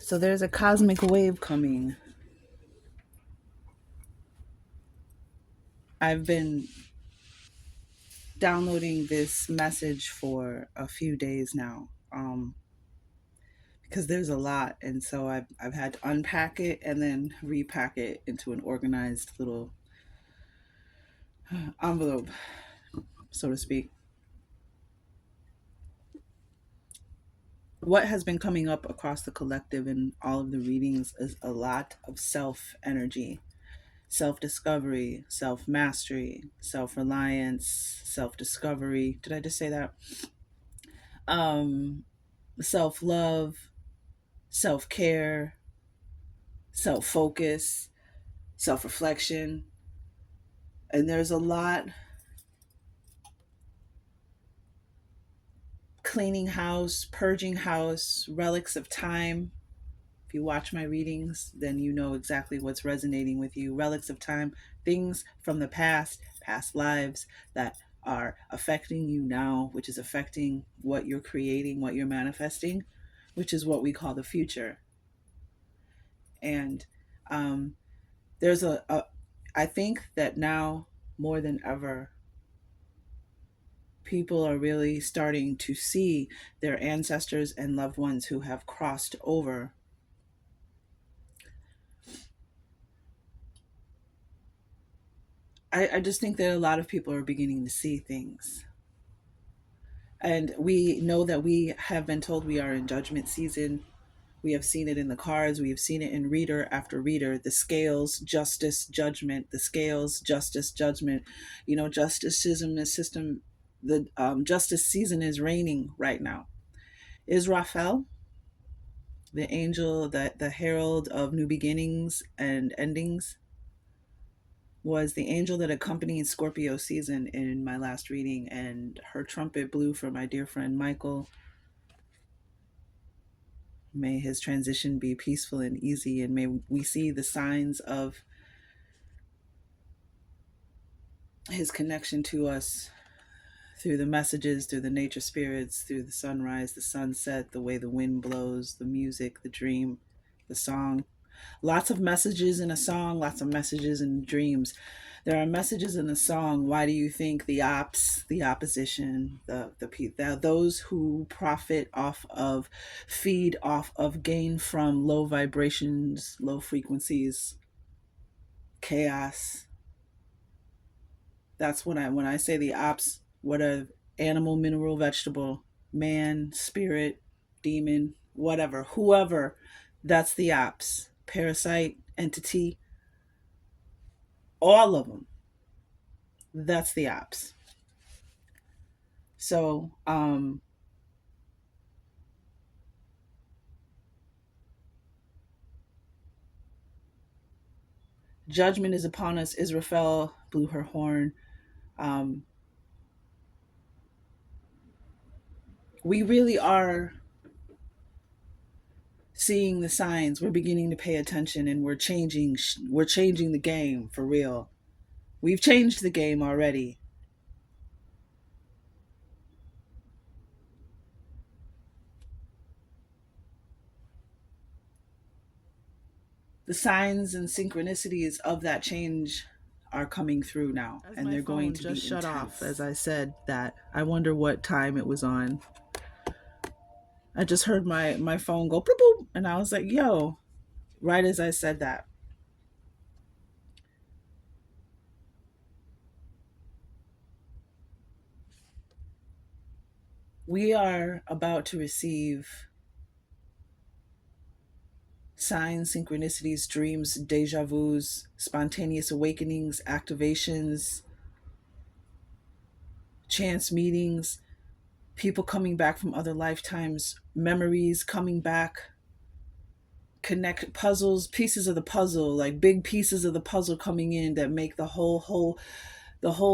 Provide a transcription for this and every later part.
So there's a cosmic wave coming. I've been downloading this message for a few days now, because there's a lot, and so I've had to unpack it and then repack it into an organized little envelope, so to speak. What has been coming up across the collective in all of the readings is a lot of self energy, self discovery, self mastery, self reliance, self discovery. Did I just say that? Self love, self care, self focus, self reflection. And there's a lot cleaning house, purging house, relics of time. If you watch my readings, then you know exactly what's resonating with you. Relics of time, things from the past, past lives that are affecting you now, which is affecting what you're creating, what you're manifesting, which is what we call the future. And um, there's I think that now more than ever, people are really starting to see their ancestors and loved ones who have crossed over. I just think that a lot of people are beginning to see things. And we know that we have been told we are in judgment season. We have seen it in the cards. We have seen it in reader after reader. The scales, justice, judgment. The scales, justice, judgment. You know, justicism is system. The justice season is reigning right now. Israfel, the angel, that the herald of new beginnings and endings, was the angel that accompanied Scorpio season in my last reading, and her trumpet blew for my dear friend Michael. May his transition be peaceful and easy, and may we see the signs of his connection to us through the messages, through the nature spirits, through the sunrise, the sunset, the way the wind blows, the music, the dream, the song. Lots of messages in a song, lots of messages in dreams. There are messages in a song. Why do you think the ops, the opposition, those who profit off of, feed off of, gain from low vibrations, low frequencies, chaos? That's when I say the ops. What are animal, mineral, vegetable, man, spirit, demon, whatever, whoever? That's the ops. Parasite, entity, all of them. That's the ops. So judgment is upon us. Israfel blew her horn. Um, we really are seeing the signs. We're beginning to pay attention, and we're changing. We're changing the game for real. We've changed the game already. The signs and synchronicities of that change are coming through now, as and they're going to just be shut intense. Off as I said that. I wonder what time it was on. I just heard my phone go boop, boop, and I was like, yo, right as I said that. We are about to receive signs, synchronicities, dreams, deja vus, spontaneous awakenings, activations, chance meetings, people coming back from other lifetimes, memories coming back, connect puzzles, pieces of the puzzle, like big pieces of the puzzle coming in that make the whole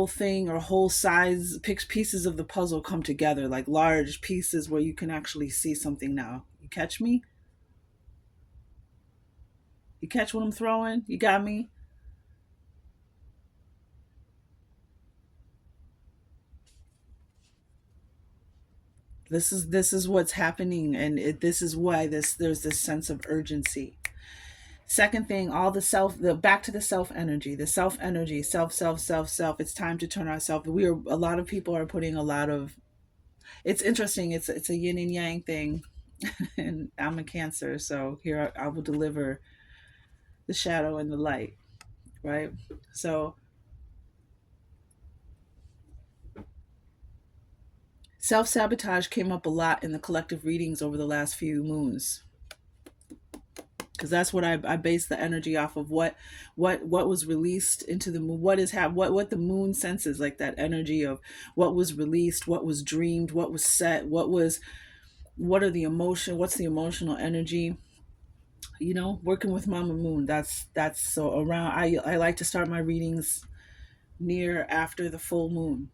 thing, or whole size pieces of the puzzle come together, like large pieces where you can actually see something now. You catch me? You catch what I'm throwing? You got me? This is what's happening, and this is why there's this sense of urgency. Second thing, all the back to the self energy, self. It's time to turn ourselves. We are A lot of people are putting a lot of. It's interesting. It's a yin and yang thing, and I'm a Cancer, so here I will deliver the shadow and the light, right? So self sabotage came up a lot in the collective readings over the last few moons, because that's what I base the energy off of. What was released into the moon, what the moon senses, like that energy of what was released, what was dreamed, what was set, what are the emotion what's the emotional energy, working with Mama Moon. That's so around. I like to start my readings near after the full moon,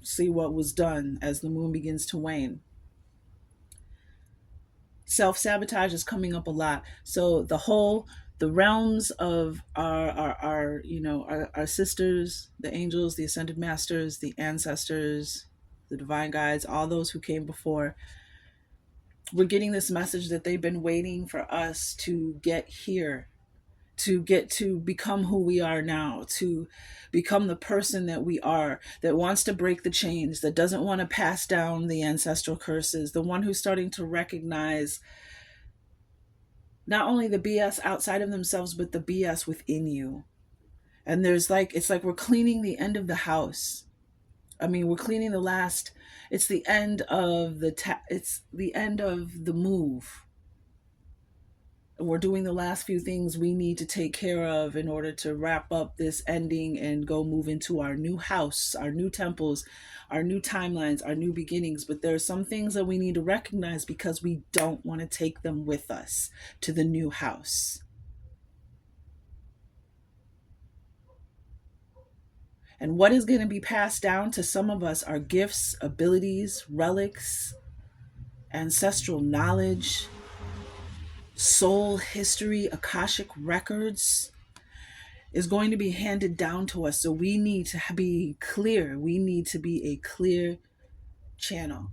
see what was done as the moon begins to wane. Self sabotage is coming up a lot. So the realms of our sisters, the angels, the ascended masters, the ancestors, the divine guides, all those who came before, we're getting this message that they've been waiting for us to get here, to get to become who we are now, to become the person that we are, that wants to break the chains, that doesn't want to pass down the ancestral curses, the one who's starting to recognize not only the BS outside of themselves, but the BS within you. And it's like we're cleaning the end of the house. I mean, we're cleaning the last, it's the end of it's the end of the move. We're doing the last few things we need to take care of in order to wrap up this ending and go move into our new house, our new temples, our new timelines, our new beginnings. But there are some things that we need to recognize because we don't want to take them with us to the new house. And what is going to be passed down to some of us are gifts, abilities, relics, ancestral knowledge, soul history, Akashic records is going to be handed down to us. So we need to be clear. We need to be a clear channel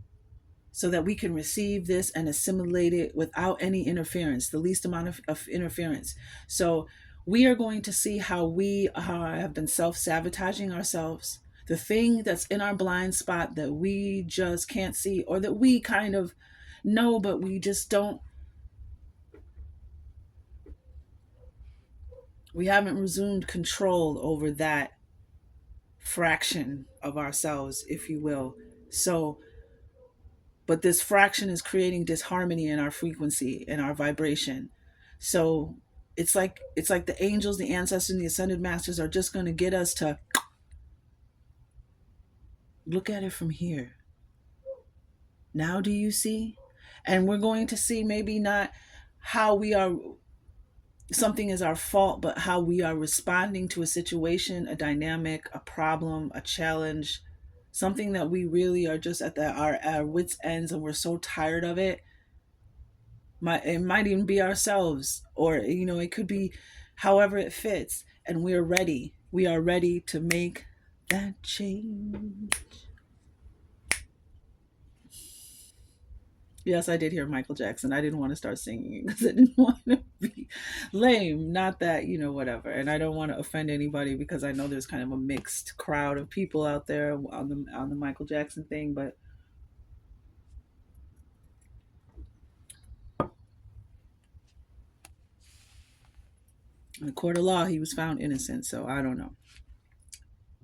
so that we can receive this and assimilate it without any interference, the least amount of interference. So we are going to see how we have been self-sabotaging ourselves. The thing that's in our blind spot that we just can't see, or that we kind of know, but we just don't, we haven't resumed control over that fraction of ourselves, if you will. So, but this fraction is creating disharmony in our frequency and our vibration. So it's like the angels, the ancestors, and the ascended masters are just going to get us to look at it from here. Now do you see? And we're going to see maybe not how we are, something is our fault, but how we are responding to a situation, a dynamic, a problem, a challenge, something that we really are just at our wits ends, and we're so tired of it. It might even be ourselves, or it could be however it fits, and we are ready to make that change. Yes, I did hear Michael Jackson. I didn't want to start singing because I didn't want to be lame. Not that, whatever. And I don't want to offend anybody because I know there's kind of a mixed crowd of people out there on the Michael Jackson thing. But in the court of law, he was found innocent. So I don't know.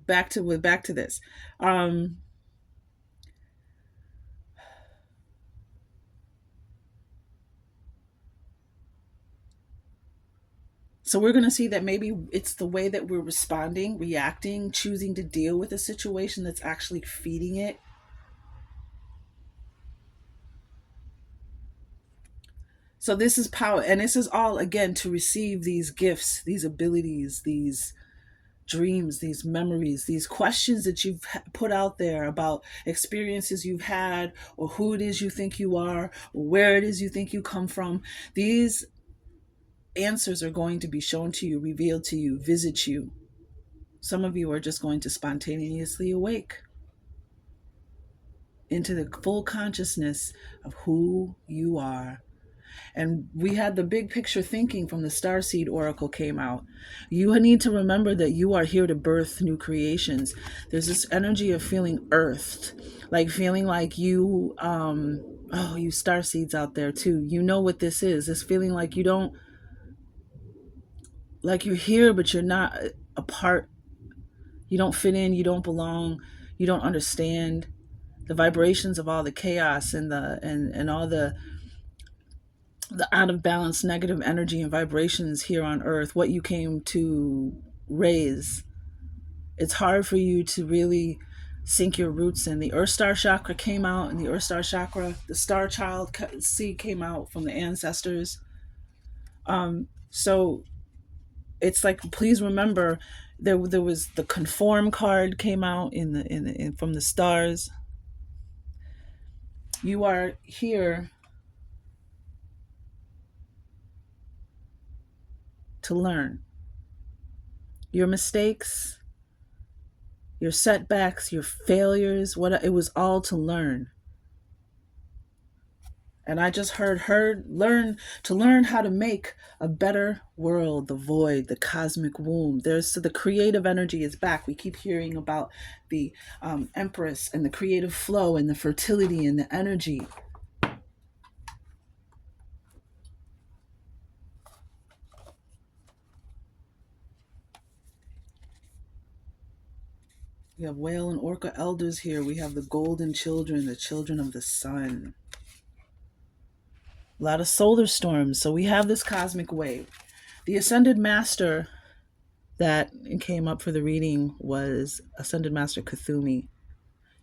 Back to this. Um, so we're going to see that maybe it's the way that we're responding, reacting, choosing to deal with a situation that's actually feeding it. So this is power, and this is all again to receive these gifts, these abilities, these dreams, these memories, these questions that you've put out there about experiences you've had, or who it is you think you are, or where it is you think you come from. These answers are going to be shown to you, revealed to you, visit you. Some of you are just going to spontaneously awake. into the full consciousness of who you are. And we had the big picture thinking from the Starseed Oracle came out. You need to remember that you are here to birth new creations. There's this energy of feeling earthed, like feeling like you, oh, you Starseeds out there too. You know what this is. This feeling like you don't, like you're here, but you're not a part. You don't fit in. You don't belong. You don't understand the vibrations of all the chaos and and all the out of balance negative energy and vibrations here on earth, what you came to raise. It's hard for you to really sink your roots in. The Earth Star Chakra came out, and the Earth Star Chakra, the Star Child seed came out from the ancestors. So it's like, please remember, there was the conform card came out from the stars. You are here to learn. Your mistakes, your setbacks, your failures, what it was all to learn. And I just heard learn to learn how to make a better world, the void, the cosmic womb. There's so the creative energy is back. We keep hearing about the Empress and the creative flow and the fertility and the energy. We have whale and orca elders here. We have the golden children, the children of the sun. A lot of solar storms. So we have this cosmic wave. The ascended master that came up for the reading was Ascended Master Kuthumi.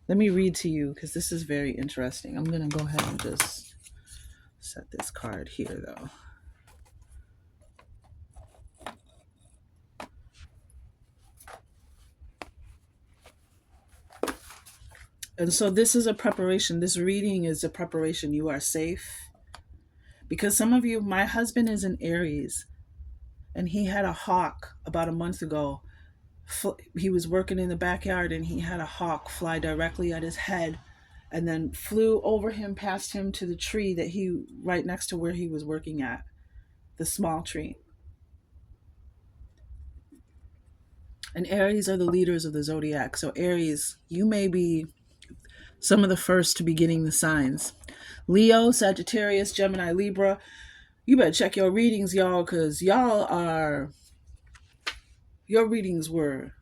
Let me read to you because this is very interesting. I'm going to go ahead and just set this card here, though. And so this is a preparation. This reading is a preparation. You are safe. Because some of you, my husband is in Aries, and he had a hawk about a month ago. He was working in the backyard, and he had a hawk fly directly at his head and then flew over him, past him to the tree that right next to where he was working at, the small tree. And Aries are the leaders of the zodiac. So Aries, you may be some of the first to be getting the signs. Leo, Sagittarius, Gemini, Libra, you better check your readings, y'all, because your readings were,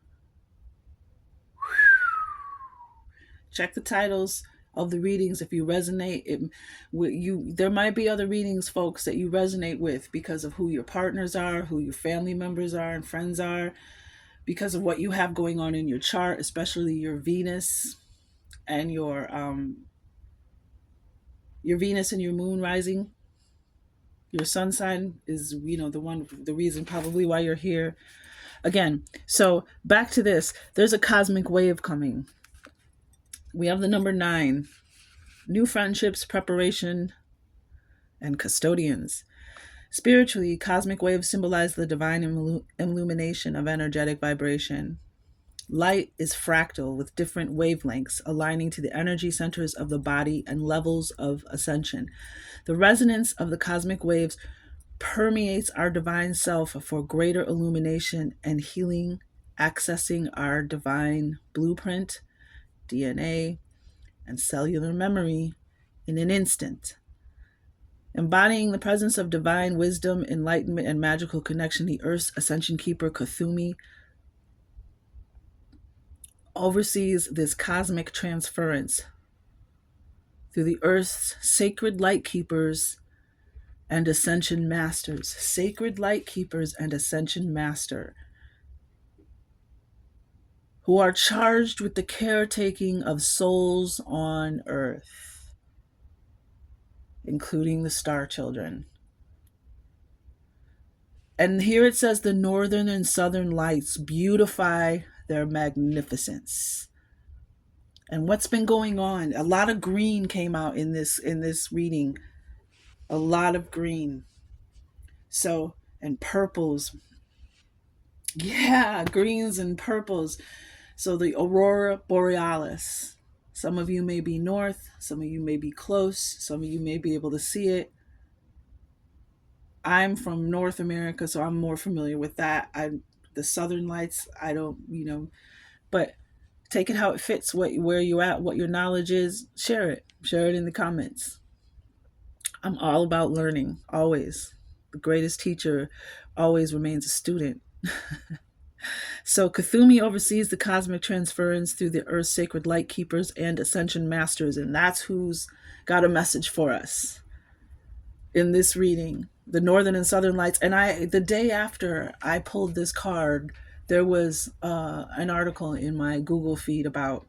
check the titles of the readings if you resonate with you. There might be other readings, folks, that you resonate with because of who your partners are, who your family members are and friends are, because of what you have going on in your chart, especially your Venus and your Venus and your moon rising. Your sun sign is, the reason probably why you're here. Again, so back to this. There's a cosmic wave coming. We have the number 9. New friendships, preparation, and custodians. Spiritually, cosmic waves symbolize the divine illumination of energetic vibration. Light is fractal with different wavelengths aligning to the energy centers of the body and levels of ascension. The resonance of the cosmic waves permeates our divine self for greater illumination and healing, accessing our divine blueprint, DNA, and cellular memory in an instant. Embodying the presence of divine wisdom, enlightenment, and magical connection, the Earth's Ascension Keeper, Kuthumi, oversees this cosmic transference through the Earth's sacred light keepers and ascension masters. Sacred light keepers and ascension master, who are charged with the caretaking of souls on Earth, including the star children. And here it says the northern and southern lights beautify their magnificence. And what's been going on? A lot of green came out in this reading. A lot of green. So, and purples. Yeah, greens and purples. So the aurora borealis. Some of you may be north, some of you may be close, some of you may be able to see it. I'm from North America, so I'm more familiar with that. The Southern Lights, I don't, but take it how it fits. Where you at, what your knowledge is, share it. Share it in the comments. I'm all about learning, always. The greatest teacher always remains a student. So Cthulhu oversees the cosmic transference through the Earth's sacred light keepers and ascension masters, and that's who's got a message for us in this reading. The Northern and Southern Lights. And the day after I pulled this card, there was an article in my Google feed about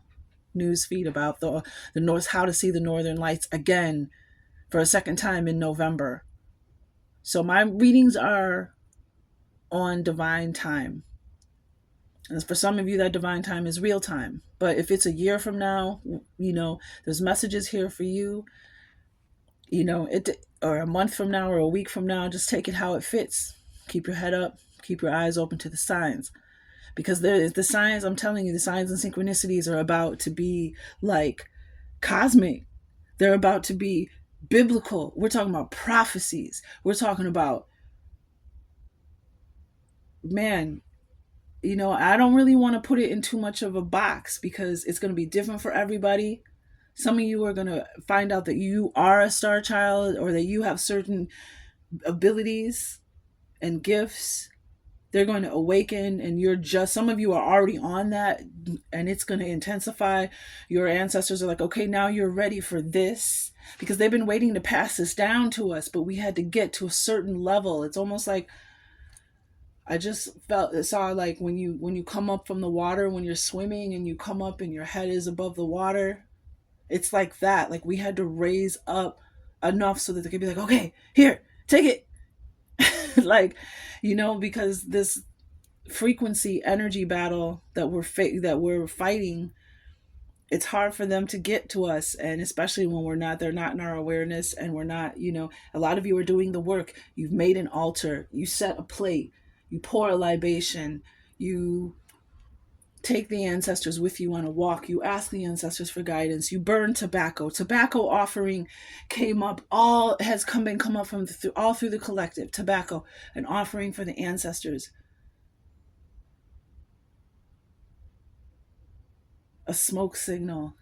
news feed about the North, how to see the Northern Lights again for a second time in November. So my readings are on divine time. And for some of you, that divine time is real time. But if it's a year from now, there's messages here for you. Or a month from now or a week from now, just take it how it fits. Keep your head up. Keep your eyes open to the signs. Because the signs, I'm telling you, the signs and synchronicities are about to be like cosmic. They're about to be biblical. We're talking about prophecies. We're talking about, man, I don't really want to put it in too much of a box because it's going to be different for everybody. Some of you are going to find out that you are a star child or that you have certain abilities and gifts. They're going to awaken, and some of you are already on that, and it's going to intensify. Your ancestors are like, okay, now you're ready for this, because they've been waiting to pass this down to us, but we had to get to a certain level. It's almost like I just saw like when you come up from the water, when you're swimming and you come up and your head is above the water. It's like that. Like we had to raise up enough so that they could be like, okay, here, take it. Like, because this frequency energy battle that we're fighting, it's hard for them to get to us, and especially when they're not in our awareness, and we're not, a lot of you are doing the work. You've made an altar, you set a plate, you pour a libation, you take the ancestors with you on a walk, you ask the ancestors for guidance, you burn tobacco offering came up, all has come up from all through the collective. Tobacco, an offering for the ancestors, a smoke signal,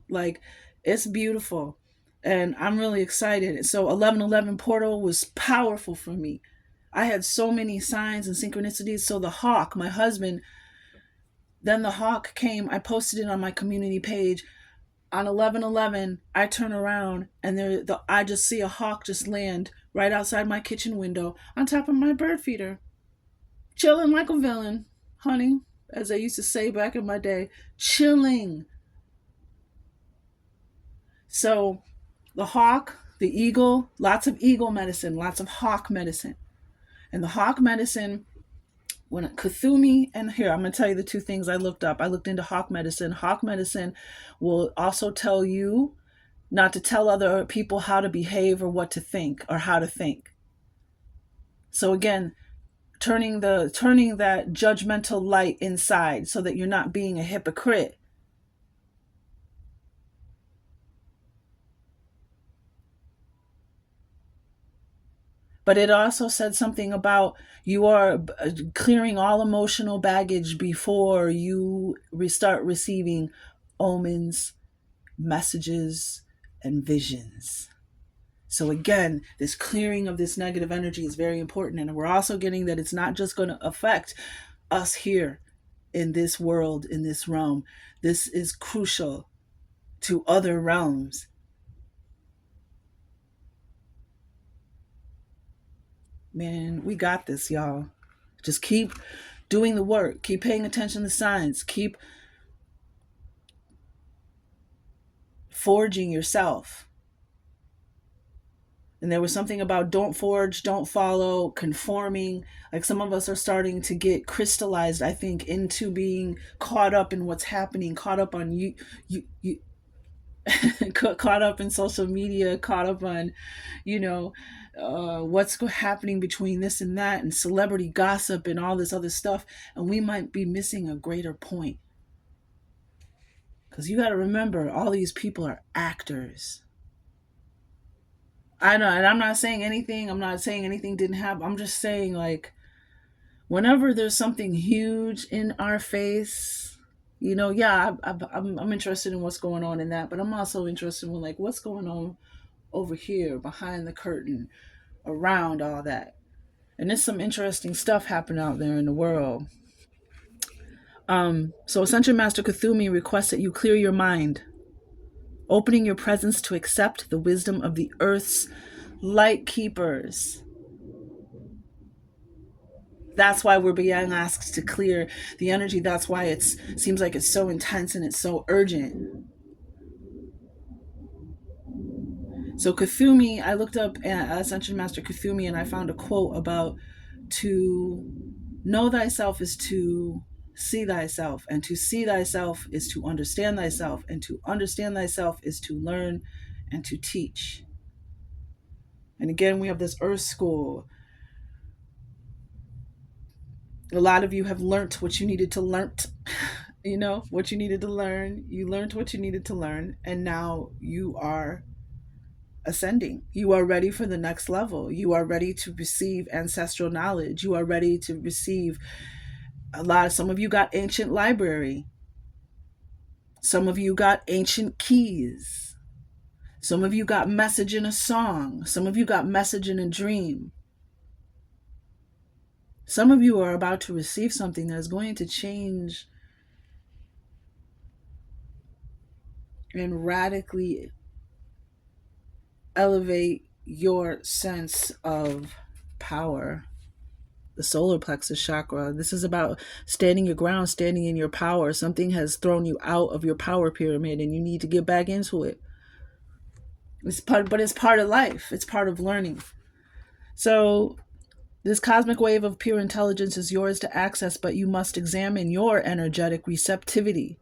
like it's beautiful, and I'm really excited. So 1111 portal was powerful for me. I had so many signs and synchronicities. So the hawk, my husband, then the hawk came. I posted it on my community page. On 1111, I turn around and I just see a hawk just land right outside my kitchen window on top of my bird feeder, chilling like a villain, honey, as I used to say back in my day, chilling. So the hawk, the eagle, lots of eagle medicine, lots of hawk medicine. And the hawk medicine, when Cthulhu, and here I'm going to tell you the two things I looked up. I looked into hawk medicine. Hawk medicine will also tell you not to tell other people how to behave or what to think or how to think. So again, turning that judgmental light inside so that you're not being a hypocrite. But it also said something about you are clearing all emotional baggage before you start receiving omens, messages, and visions. So again, this clearing of this negative energy is very important. And we're also getting that it's not just going to affect us here in this world, in this realm. This is crucial to other realms. Man, we got this, y'all. Just keep doing the work. Keep paying attention to signs. Keep forging yourself. And there was something about don't forge, don't follow, conforming. Like some of us are starting to get crystallized, I think, into being caught up in what's happening, caught up on you caught up in social media, caught up on, what's happening between this and that and celebrity gossip and all this other stuff. And we might be missing a greater point. Because you got to remember, all these people are actors. I know, and I'm not saying anything. I'm not saying anything didn't happen. I'm just saying, like, whenever there's something huge in our face, yeah, I'm interested in what's going on in that, but I'm also interested in, like, what's going on over here behind the curtain around all that. And there's some interesting stuff happening out there in the world. So Ascension Master Kuthumi requests that you clear your mind, opening your presence to accept the wisdom of the earth's light keepers. That's why we're being asked to clear the energy. That's why it seems like it's so intense and it's so urgent. So Kuthumi, I looked up Ascension Master Kuthumi and I found a quote about to know thyself is to see thyself, and to see thyself is to understand thyself, and to understand thyself is to learn and to teach. And again, we have this earth school. A lot of you have learnt what you needed to learn. What you needed to learn. You learned what you needed to learn, and now you are ascending. You are ready for the next level. You are ready to receive ancestral knowledge. You are ready to receive some of you got ancient library. Some of you got ancient keys. Some of you got message in a song. Some of you got message in a dream. Some of you are about to receive something that is going to change and radically elevate your sense of power. The solar plexus chakra. This is about standing your ground, standing in your power. Something has thrown you out of your power pyramid and you need to get back into it. But it's part of life. It's part of learning. So this cosmic wave of pure intelligence is yours to access, but you must examine your energetic receptivity.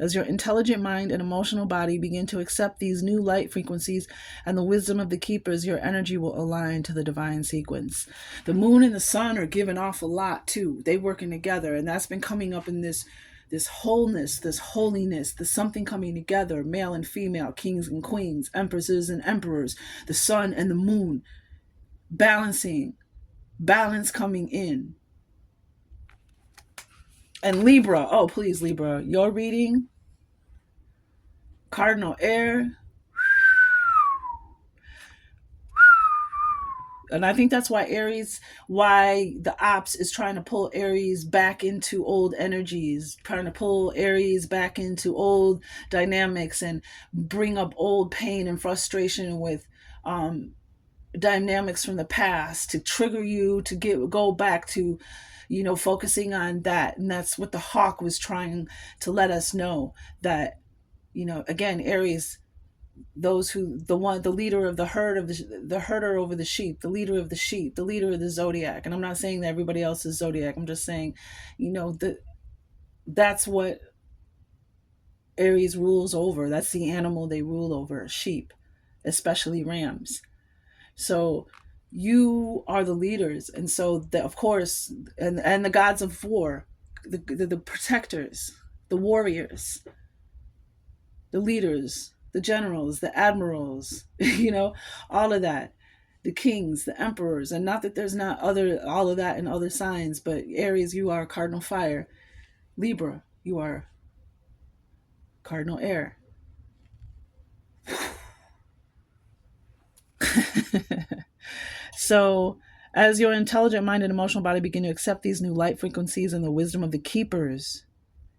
As your intelligent mind and emotional body begin to accept these new light frequencies and the wisdom of the keepers, your energy will align to the divine sequence. The moon and the sun are giving off a lot too. They working together, and that's been coming up in this wholeness, this holiness, the something coming together, male and female, kings and queens, empresses and emperors, the sun and the moon, balancing, balance coming in. And Libra, oh please Libra, your reading, Cardinal Air. And I think that's why the ops is trying to pull Aries back into old energies, trying to pull Aries back into old dynamics and bring up old pain and frustration with dynamics from the past to trigger you to go back to, focusing on that. And that's what the hawk was trying to let us know, that, again, Aries, the leader of the herd, of the herder over the sheep, the leader of the sheep, the leader of the zodiac. And I'm not saying that everybody else is zodiac. I'm just saying, that's what Aries rules over. That's the animal they rule over, sheep, especially rams. So you are the leaders, and so of course, and the gods of war, the protectors, the warriors, the leaders, the generals, the admirals, all of that, the kings, the emperors. And not that there's not all of that in other signs, but Aries, you are cardinal fire. Libra, you are cardinal air. So as your intelligent mind and emotional body begin to accept these new light frequencies and the wisdom of the keepers,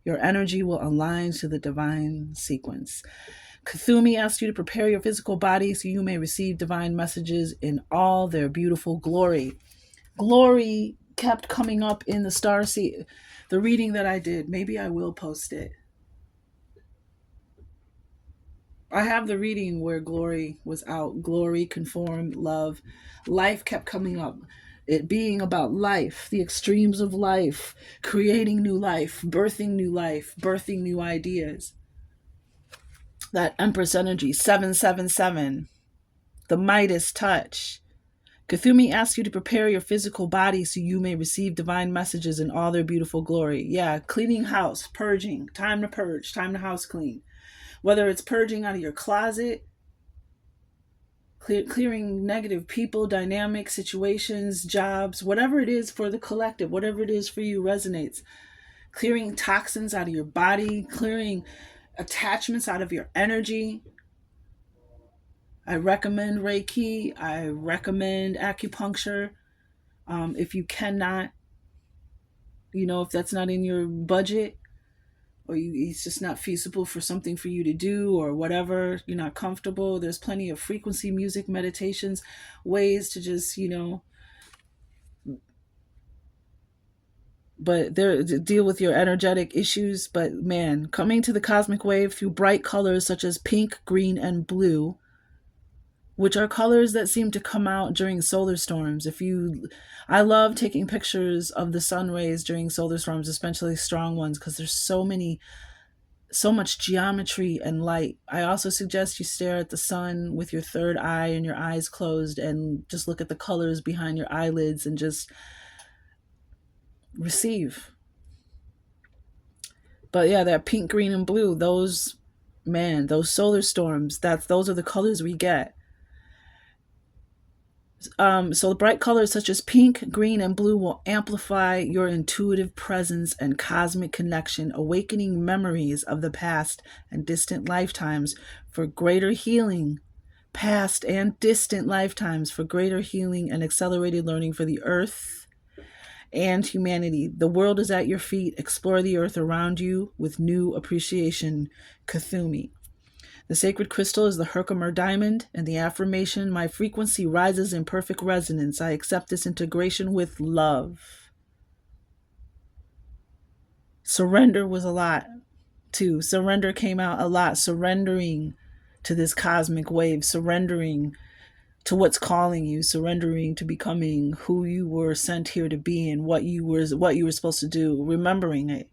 your energy will align to the divine sequence. Kuthumi asks you to prepare your physical body so you may receive divine messages in all their beautiful glory. Glory kept coming up in the starseed, the reading that I did. Maybe I will post it. I have the reading where glory was out. Glory, conform, love. Life kept coming up. It being about life, the extremes of life, creating new life, birthing new ideas. That Empress energy, 777, the Midas touch. Kathumi asks you to prepare your physical body so you may receive divine messages in all their beautiful glory. Yeah, cleaning house, purging, time to purge, time to house clean. Whether it's purging out of your closet, clearing negative people, dynamics, situations, jobs, whatever it is for the collective, whatever it is for you resonates. Clearing toxins out of your body, clearing attachments out of your energy. I recommend Reiki. I recommend acupuncture. If you cannot, if that's not in your budget, or it's just not feasible for something for you to do, or whatever, you're not comfortable, there's plenty of frequency music meditations, ways to just, but there to deal with your energetic issues. But man, coming to the cosmic wave through bright colors such as pink, green, and blue, which are colors that seem to come out during solar storms. I love taking pictures of the sun rays during solar storms, especially strong ones, because there's so much geometry and light. I also suggest you stare at the sun with your third eye and your eyes closed and just look at the colors behind your eyelids and just receive. But yeah, that pink, green, and blue, those solar storms, those are the colors we get. So the bright colors such as pink, green, and blue will amplify your intuitive presence and cosmic connection, awakening memories of the past and distant lifetimes for greater healing. Past and distant lifetimes for greater healing and accelerated learning for the earth and humanity. The world is at your feet. Explore the earth around you with new appreciation. Kathumi. The sacred crystal is the Herkimer diamond, and the affirmation, my frequency rises in perfect resonance. I accept this integration with love. Surrender was a lot, too. Surrender came out a lot. Surrendering to this cosmic wave, surrendering to what's calling you, surrendering to becoming who you were sent here to be and what you were supposed to do, remembering it.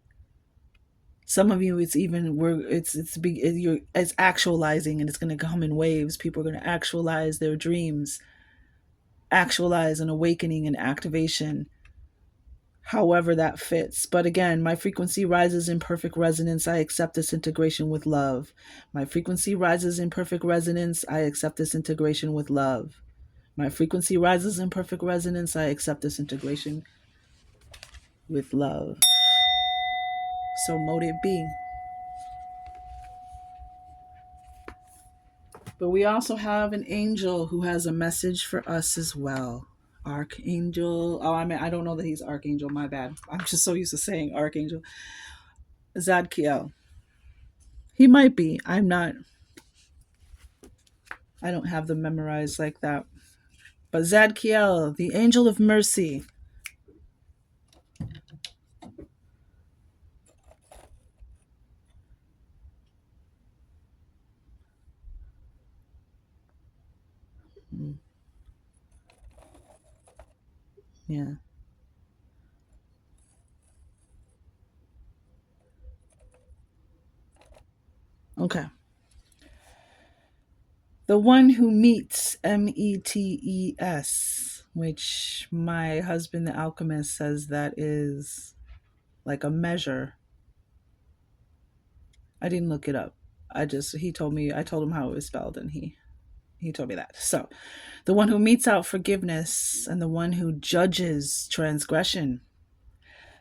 Some of you, it's actualizing, and it's going to come in waves. People are going to actualize their dreams, actualize an awakening and activation, however that fits. But again, my frequency rises in perfect resonance. I accept this integration with love. My frequency rises in perfect resonance. I accept this integration with love. My frequency rises in perfect resonance. I accept this integration with love. So mote it be. But we also have an angel who has a message for us as well. Archangel. Oh, I don't know that he's Archangel. My bad. I'm just so used to saying Archangel. Zadkiel. He might be. I'm not. I don't have them memorized like that. But Zadkiel, the angel of mercy. Yeah. Okay. The one who meets, METES, which my husband, the alchemist, says that is like a measure. I didn't look it up. He told me, I told him how it was spelled, and he told me that. So, the one who metes out forgiveness and the one who judges transgression.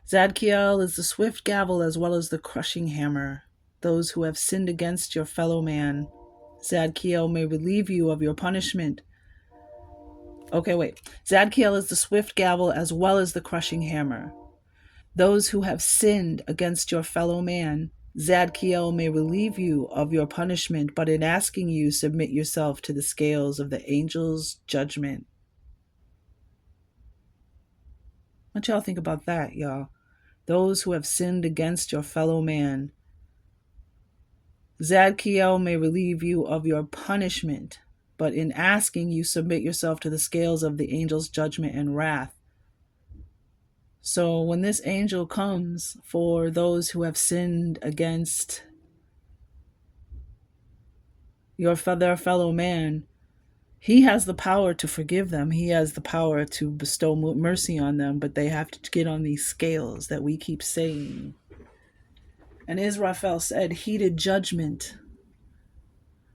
Zadkiel is the swift gavel as well as the crushing hammer. Those who have sinned against your fellow man, Zadkiel may relieve you of your punishment. Okay, wait. Zadkiel is the swift gavel as well as the crushing hammer. Those who have sinned against your fellow man, Zadkiel may relieve you of your punishment, but in asking you, submit yourself to the scales of the angel's judgment. What y'all think about that, y'all? Those who have sinned against your fellow man, Zadkiel may relieve you of your punishment, but in asking you, submit yourself to the scales of the angel's judgment and wrath. So when this angel comes for those who have sinned against their fellow man, He has the power to forgive them. He has the power to bestow mercy on them, but they have to get on these scales that we keep saying. And Israfel said, heated judgment.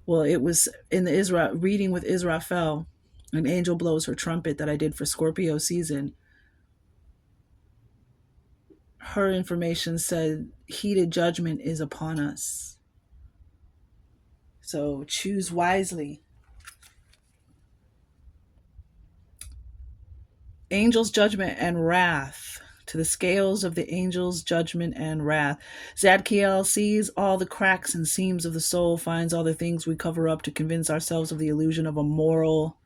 Well, it was in the Israel reading with Israfel, an angel blows her trumpet that I did for Scorpio season. Her information said, heated judgment is upon us. So choose wisely. Angels' judgment and wrath. To the scales of the angels' judgment and wrath. Zadkiel sees all the cracks and seams of the soul, finds all the things we cover up to convince ourselves of the illusion of a moral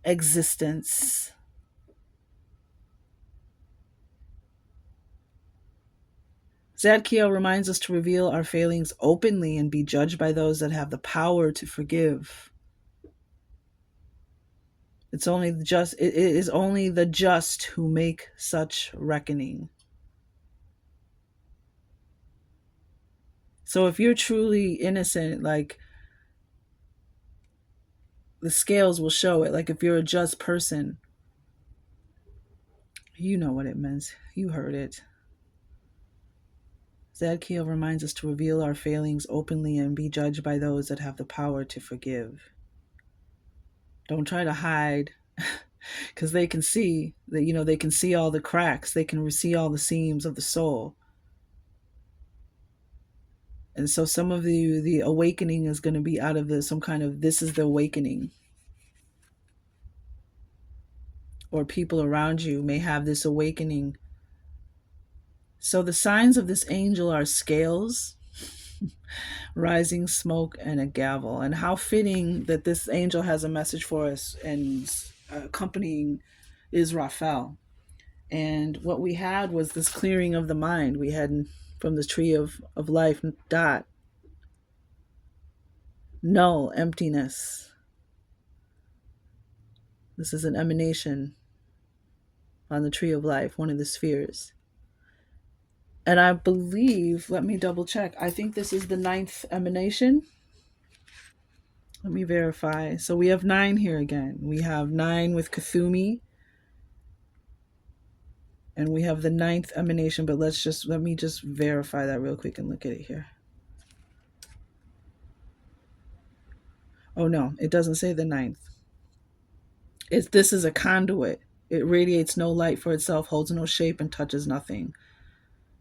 existence. Zadkiel reminds us to reveal our failings openly and be judged by those that have the power to forgive. It is only the just who make such reckoning. So if you're truly innocent, like, the scales will show it. Like, if you're a just person, you know what it means. You heard it. Zadkiel reminds us to reveal our failings openly and be judged by those that have the power to forgive. Don't try to hide, because they can see that, they can see all the cracks, they can see all the seams of the soul. And so some of the awakening is going to be out of some kind of, this is the awakening. Or people around you may have this awakening. So the signs of this angel are scales, rising smoke, and a gavel. And how fitting that this angel has a message for us and accompanying Israfel. And what we had was this clearing of the mind. We had from the tree of life, dot, null, emptiness. This is an emanation on the tree of life, one of the spheres. And I believe, let me double check, I think this is the 9th emanation. Let me verify. So we have 9 here again. We have 9 with Kathumi. And we have the 9th emanation, but let me just verify that real quick and look at it here. Oh no, it doesn't say the 9th. This is a conduit. It radiates no light for itself, holds no shape, and touches nothing.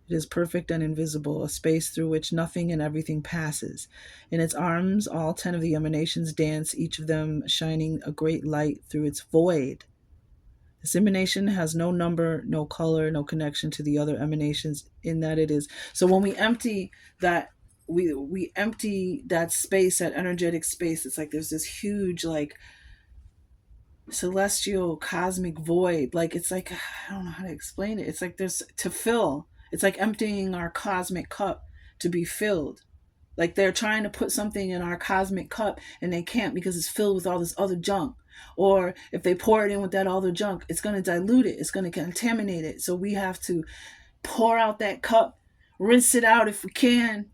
It is perfect and invisible, a space through which nothing and everything passes. In its arms, all 10 of the emanations dance, each of them shining a great light through its void. This emanation has no number, no color, no connection to the other emanations, in that it is. So when we empty that, we empty that space, that energetic space, it's like there's this huge, like, celestial cosmic void. Like, it's like, I don't know how to explain it. It's like there's to fill. It's like emptying our cosmic cup to be filled. Like, they're trying to put something in our cosmic cup and they can't because it's filled with all this other junk. Or if they pour it in with that other junk, it's going to dilute it. It's going to contaminate it. So we have to pour out that cup, rinse it out if we can.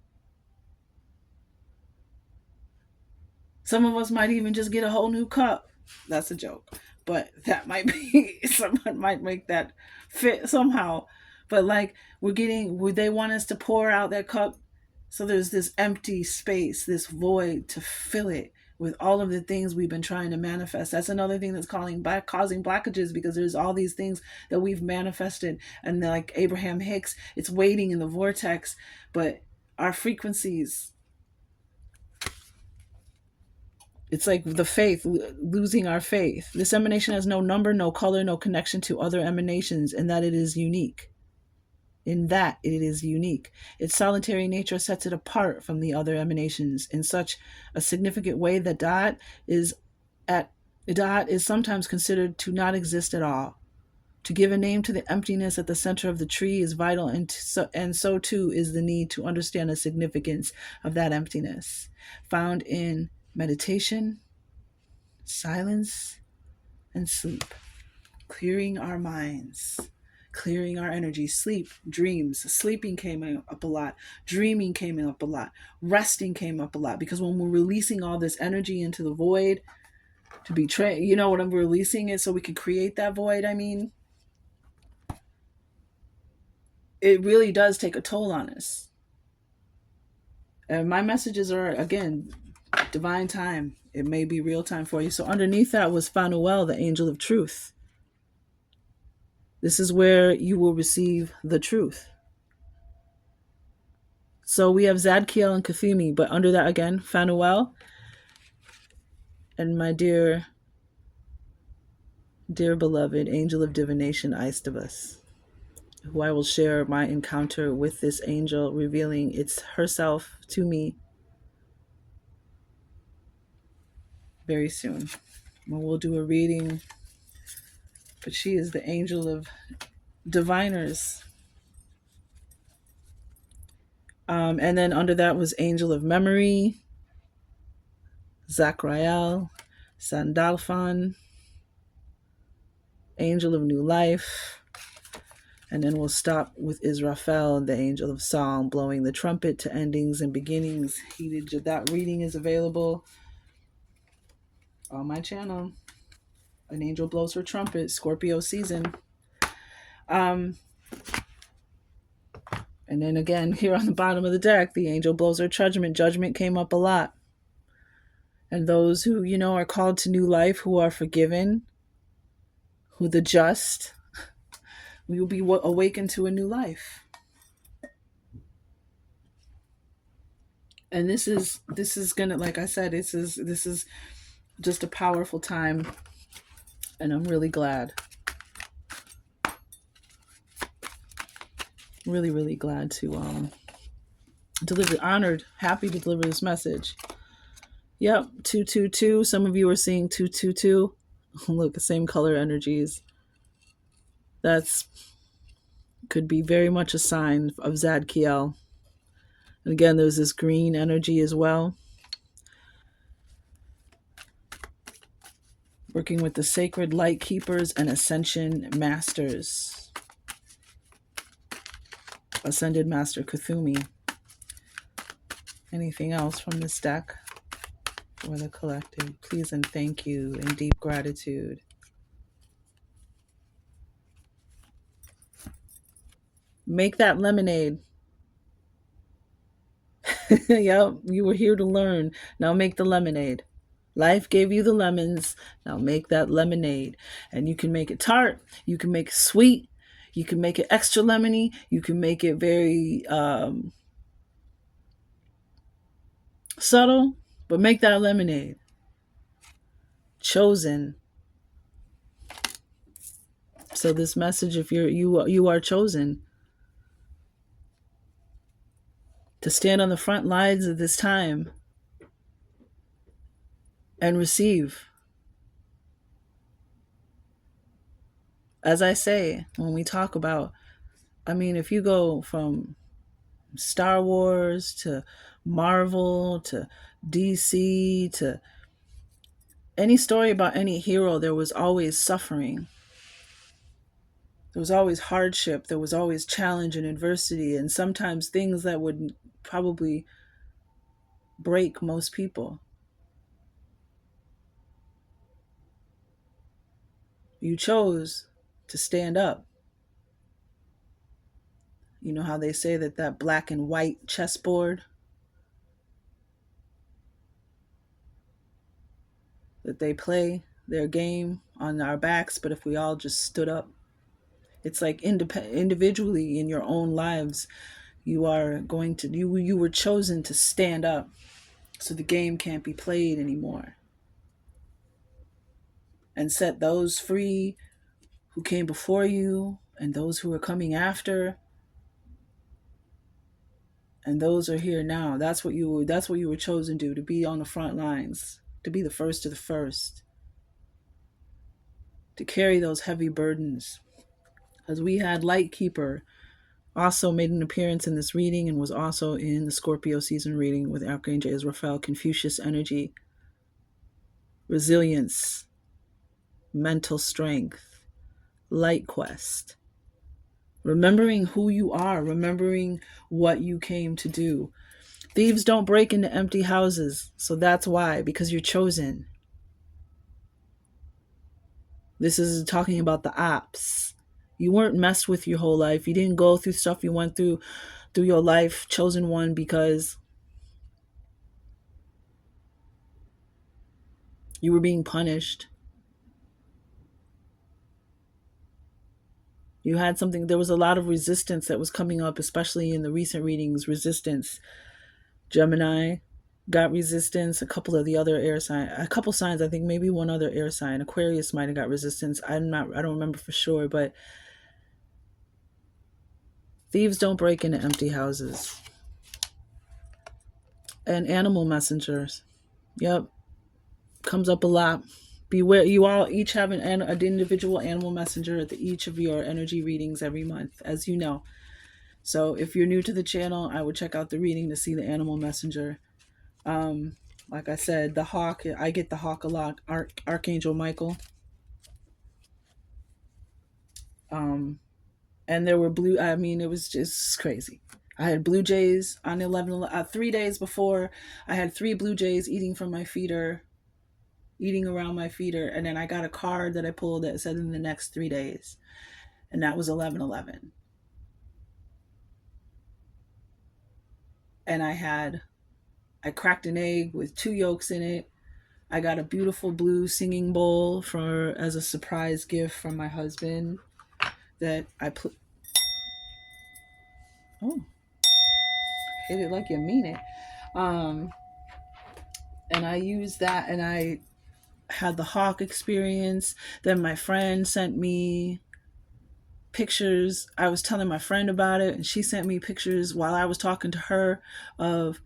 Some of us might even just get a whole new cup. That's a joke. But that might be, someone might make that fit somehow. But like, they want us to pour out that cup. So there's this empty space, this void to fill it with all of the things we've been trying to manifest. That's another thing that's causing blockages, because there's all these things that we've manifested. And like Abraham Hicks, it's waiting in the vortex. But our frequencies, it's like the faith, losing our faith. This emanation has no number, no color, no connection to other emanations, and that it is unique. In that it is unique. Its solitary nature sets it apart from the other emanations in such a significant way that Dot is sometimes considered to not exist at all. To give a name to the emptiness at the center of the tree is vital, and so too is the need to understand the significance of that emptiness, found in meditation, silence, and sleep. Clearing our minds, clearing our energy. Sleep, dreams. Sleeping came up a lot. Dreaming came up a lot. Resting came up a lot, because when we're releasing all this energy into the void, to be trained. You know what, I'm releasing it so we can create that void. I mean, it really does take a toll on us. And my messages are, again, divine time. It may be real time for you. So underneath that was Phanuel, the angel of truth. This is where you will receive the truth. So we have Zadkiel and Kathumi, but under that again, Phanuel and my dear, dear beloved angel of divination, Aistabus, who I will share my encounter with this angel, revealing it's herself to me very soon. We'll do a reading, but she is the angel of diviners. And then under that was angel of memory, Zachrael, Sandalphon, angel of new life. And then we'll stop with Israfel, the angel of song, blowing the trumpet to endings and beginnings. That reading is available on my channel. An angel blows her trumpet, Scorpio season. And then again, here on the bottom of the deck, the angel blows her judgment. Judgment came up a lot. And those who, are called to new life, who are forgiven, who the just, we will be awakened to a new life. And this is gonna, like I said, this is just a powerful time, and I'm really glad. Really, really glad to honored, happy to deliver this message. Yep, 222. Some of you are seeing 222. Look, the same color energies. That's could be very much a sign of Zadkiel. And again, there's this green energy as well. Working with the sacred light keepers and ascension masters. Ascended Master Kuthumi. Anything else from this deck or the collective? Please and thank you in deep gratitude. Make that lemonade. Yep, you were here to learn. Now make the lemonade. Life gave you the lemons. Now make that lemonade. And you can make it tart. You can make it sweet. You can make it extra lemony. You can make it very subtle, but make that lemonade. Chosen. So this message, if you are chosen to stand on the front lines of this time and receive. As I say, when we talk about, if you go from Star Wars to Marvel to DC to any story about any hero, there was always suffering. There was always hardship. There was always challenge and adversity, and sometimes things that would probably break most people. You chose to stand up. You know how they say that black and white chessboard, that they play their game on our backs, but if we all just stood up, it's like individually in your own lives, you are going to, you were chosen to stand up, so the game can't be played anymore. And set those free who came before you and those who are coming after. And those are here now. That's what you were chosen to be on the front lines, to be the first of the first, to carry those heavy burdens. As we had Lightkeeper also made an appearance in this reading and was also in the Scorpio season reading with Archangel Israfel, Confucius energy, resilience, mental strength, light quest, remembering who you are, remembering what you came to do. Thieves don't break into empty houses, so that's why, because you're chosen. This is talking about the apps. You weren't messed with your whole life. You didn't go through stuff you went through your life, chosen one, because you were being punished. You had something, there was a lot of resistance that was coming up, especially in the recent readings. Resistance. Gemini got resistance. A couple of the other air sign, a couple signs, I think maybe one other air sign. Aquarius might have got resistance. I don't remember for sure, but thieves don't break into empty houses. And animal messengers. Yep. Comes up a lot. Beware, you all each have an individual animal messenger at each of your energy readings every month, as you know. So if you're new to the channel, I would check out the reading to see the animal messenger. Um, like I said, the hawk, I get the hawk a lot. Archangel Michael. Um, and there were blue, I mean, it was just crazy. I had blue jays on 11, 3 days before. I had three blue jays eating from my feeder, eating around my feeder. And then I got a card that I pulled that said in the next 3 days. And that was 11/11. And I cracked an egg with two yolks in it. I got a beautiful blue singing bowl for as a surprise gift from my husband that I put. Oh, hit it like you mean it. Um, and I used that, and I had the hawk experience. Then my friend sent me pictures. I was telling my friend about it, and she sent me pictures while I was talking to her of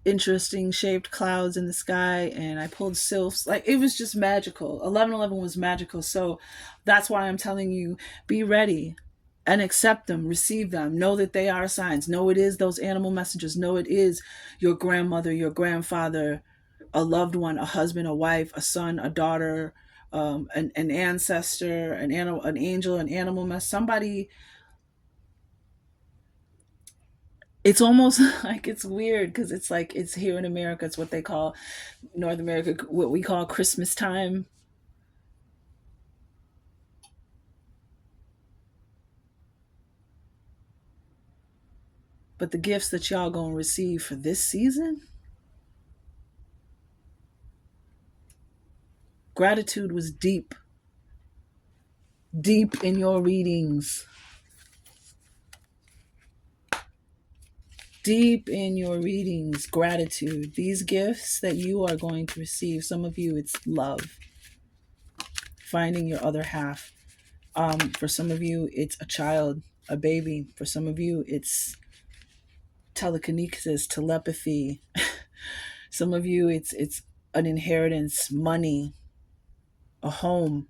interesting shaped clouds in the sky, and I pulled sylphs. Like, it was just magical. 11/11 was magical. So that's why I'm telling you, be ready and accept them, receive them, know that they are signs. Know it is those animal messengers. Know it is your grandmother, your grandfather, a loved one, a husband, a wife, a son, a daughter, an ancestor, an animal, an angel, an animal mess, somebody. It's almost like, it's weird because it's like, it's here in America. It's what they call North America, what we call Christmas time. But the gifts that y'all gonna receive for this season, gratitude was deep, deep in your readings, deep in your readings. Gratitude. These gifts that you are going to receive, some of you, it's love, finding your other half. For some of you, it's a child, a baby. For some of you, it's telekinesis, telepathy. Some of you, it's an inheritance, money, a home.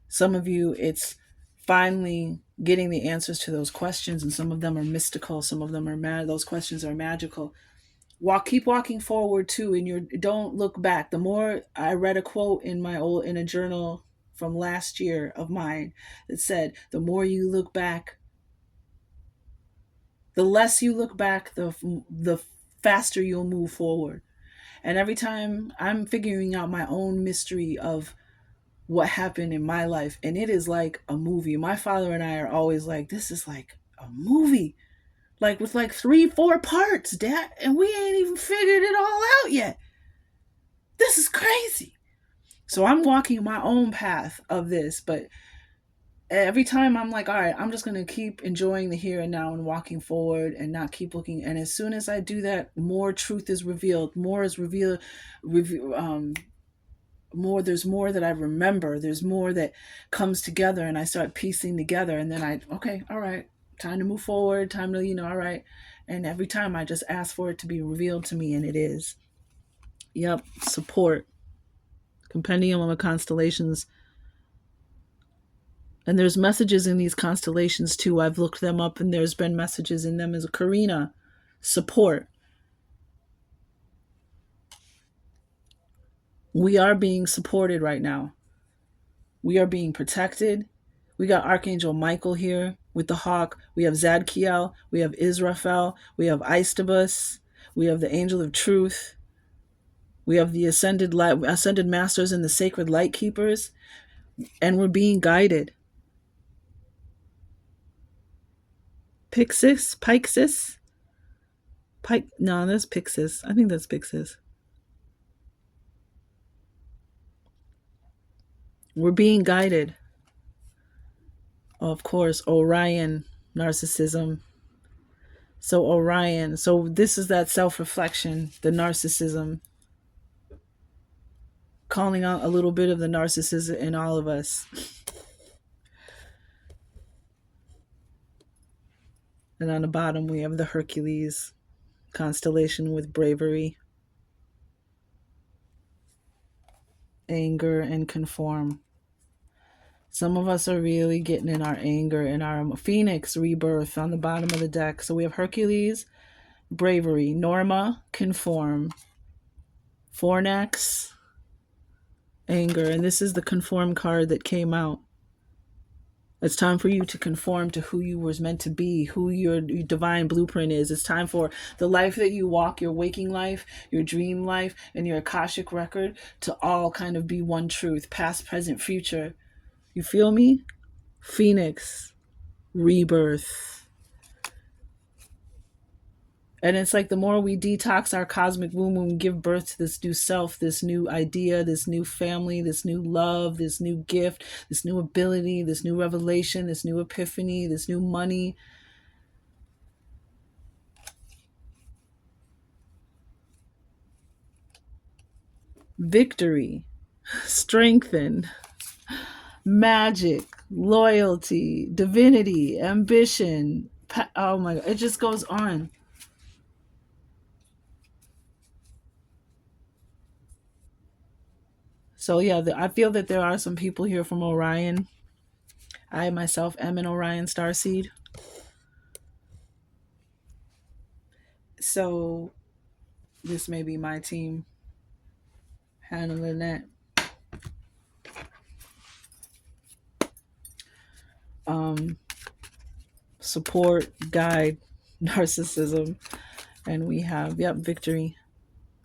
Some of you, it's finally getting the answers to those questions, and some of them are mystical, some of them are mad. Those questions are magical. Keep walking forward too, and don't look back. The more, I read a quote in a journal from last year of mine that said, the more you look back, the less you look back, the faster you'll move forward. And every time I'm figuring out my own mystery of what happened in my life, and it is like a movie. My father and I are always like, this is like a movie, like with like 3 4 parts, dad, and we ain't even figured it all out yet. This is crazy. So I'm walking my own path of this, but every time I'm like, all right, I'm just going to keep enjoying the here and now and walking forward and not keep looking. And as soon as I do that, more truth is revealed, more is revealed, more, there's more that I remember, there's more that comes together, and I start piecing together, and then okay, all right, time to move forward, time to, all right. And every time I just ask for it to be revealed to me, and it is. Yep. Support. Compendium of constellations. And there's messages in these constellations too. I've looked them up, and there's been messages in them as Karina. Support. We are being supported right now. We are being protected. We got Archangel Michael here with the hawk. We have Zadkiel. We have Israfel. We have Eistabus. We have the angel of truth. We have the ascended light, ascended masters and the sacred light keepers, and we're being guided. Pixis, Pixis, Pike. No, that's Pixis. I think that's Pixis. We're being guided. Of course, Orion, narcissism. So Orion. So this is that self-reflection, the narcissism, calling out a little bit of the narcissism in all of us. And on the bottom we have the Hercules constellation with bravery, anger, and conform. Some of us are really getting in our anger and our Phoenix rebirth on the bottom of the deck. So we have Hercules, bravery, Norma, conform, Fornax, anger. And this is the conform card that came out. It's time for you to conform to who you was meant to be, who your divine blueprint is. It's time for the life that you walk, your waking life, your dream life, and your Akashic record to all kind of be one truth, past, present, future. You feel me? Phoenix, rebirth. And it's like the more we detox our cosmic womb and give birth to this new self, this new idea, this new family, this new love, this new gift, this new ability, this new revelation, this new epiphany, this new money. Victory, strengthen, magic, loyalty, divinity, ambition. Oh my God, it just goes on. So yeah, I feel that there are some people here from Orion. I myself am an Orion starseed. So this may be my team handling that. Um, Support, guide, narcissism, and we have victory,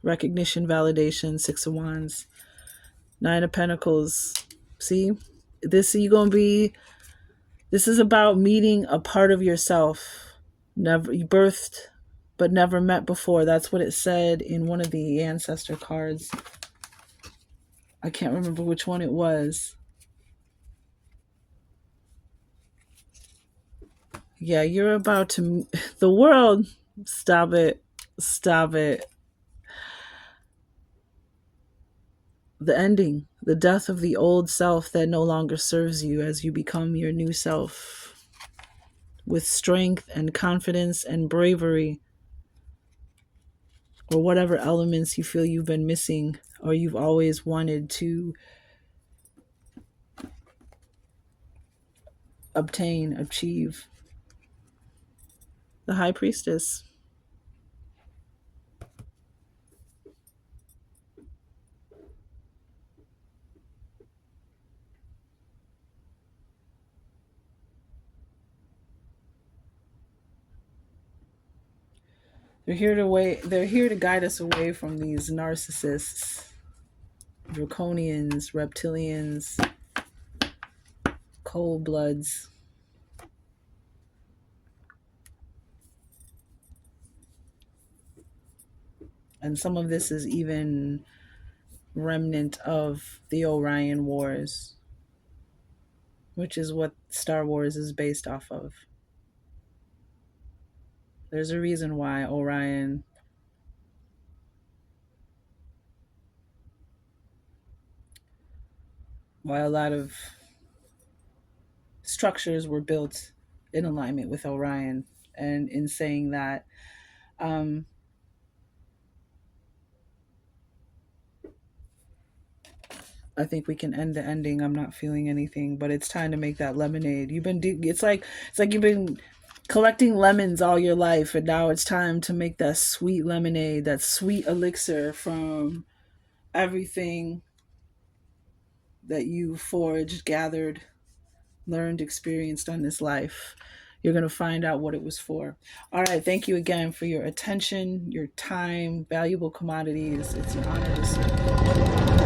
recognition, validation, Six of Wands, Nine of Pentacles. See, this you gonna be. This is about meeting a part of yourself, never you birthed, but never met before. That's what it said in one of the ancestor cards. I can't remember which one it was. Yeah, you're about to the world. Stop it. Stop it. The ending, the death of the old self that no longer serves you as you become your new self with strength and confidence and bravery, or whatever elements you feel you've been missing or you've always wanted to obtain, achieve. The High Priestess. They're here to guide us away from these narcissists, draconians, reptilians, cold bloods. And some of this is even remnant of the Orion Wars, which is what Star Wars is based off of. There's a reason why Orion, why a lot of structures were built in alignment with Orion. And in saying that, um, I think we can end the ending. I'm not feeling anything, but it's time to make that lemonade. It's like you've been collecting lemons all your life, and now it's time to make that sweet lemonade, that sweet elixir from everything that you forged, gathered, learned, experienced on this life. You're going to find out what it was for. All right. Thank you again for your attention, your time, valuable commodities. It's an honor to serve.